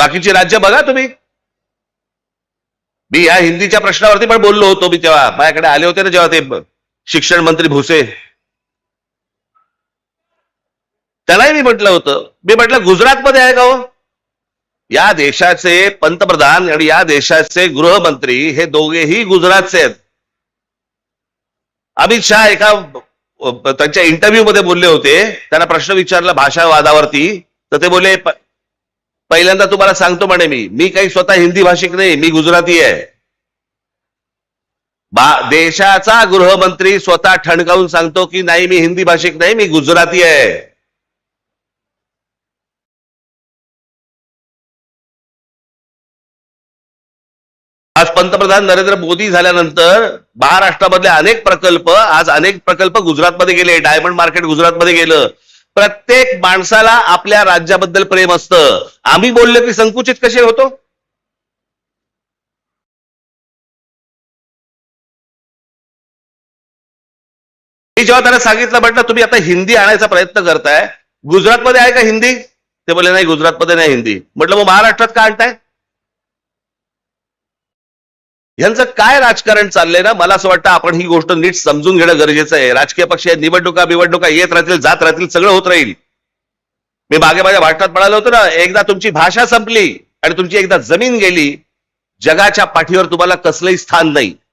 बाकीची राज्य बघा तुम्ही. मी या हिंदीच्या प्रश्नावरती पण बोललो होतो. मी तेव्हा माझ्याकडे आले होते ना जेव्हा ते शिक्षण मंत्री भुसे, त्यालाही मी म्हटलं होतं. मी म्हटलं गुजरातमध्ये आहे का हो? या देशाचे पंतप्रधान आणि या देशाचे गृहमंत्री हे दोघेही गुजरातचे आहेत. अमित शहा एका त्यांच्या इंटरव्ह्यू मध्ये बोलले होते, त्यांना प्रश्न विचारला भाषा वादावरती, तर ते बोलले पहिल्यांदा तुम्हाला सांगतो म्हणे मी काही स्वतः हिंदी भाषिक नाही, मी गुजराती आहे. देशाचा गृहमंत्री स्वतः ठणकावून सांगतो की नाही मी हिंदी भाषिक नाही, मी गुजराती आहे. आज पंतप्रधान नरेंद्र मोदी झाल्यानंतर महाराष्ट्रामधले अनेक प्रकल्प गुजरातमध्ये गेले. डायमंड मार्केट गुजरातमध्ये गेलं. प्रत्येक माणसाला आपल्या राज्याबद्दल प्रेम असतं. आम्ही बोललो की संकुचित कसे होतो? मी जेव्हा त्यांना सांगितलं, म्हटलं तुम्ही आता हिंदी आणायचा प्रयत्न करताय, गुजरातमध्ये आहे का हिंदी? ते बोलले नाही गुजरातमध्ये नाही हिंदी. म्हटलं मग महाराष्ट्रात का आणताय? यांचं काय राजकारण चाललंय ना, मला असं वाटतं आपण ही गोष्ट नीट समजून घेणं गरजेचं आहे. राजकीय पक्ष निवडणुका येत राहतील, जात राहतील, सगळं होत राहील. मी मागे माझ्या भाषणात म्हणालो होतो ना, एकदा तुमची भाषा संपली आणि तुमची एकदा जमीन गेली, जगाच्या पाठीवर तुम्हाला कसलंही स्थान नाही.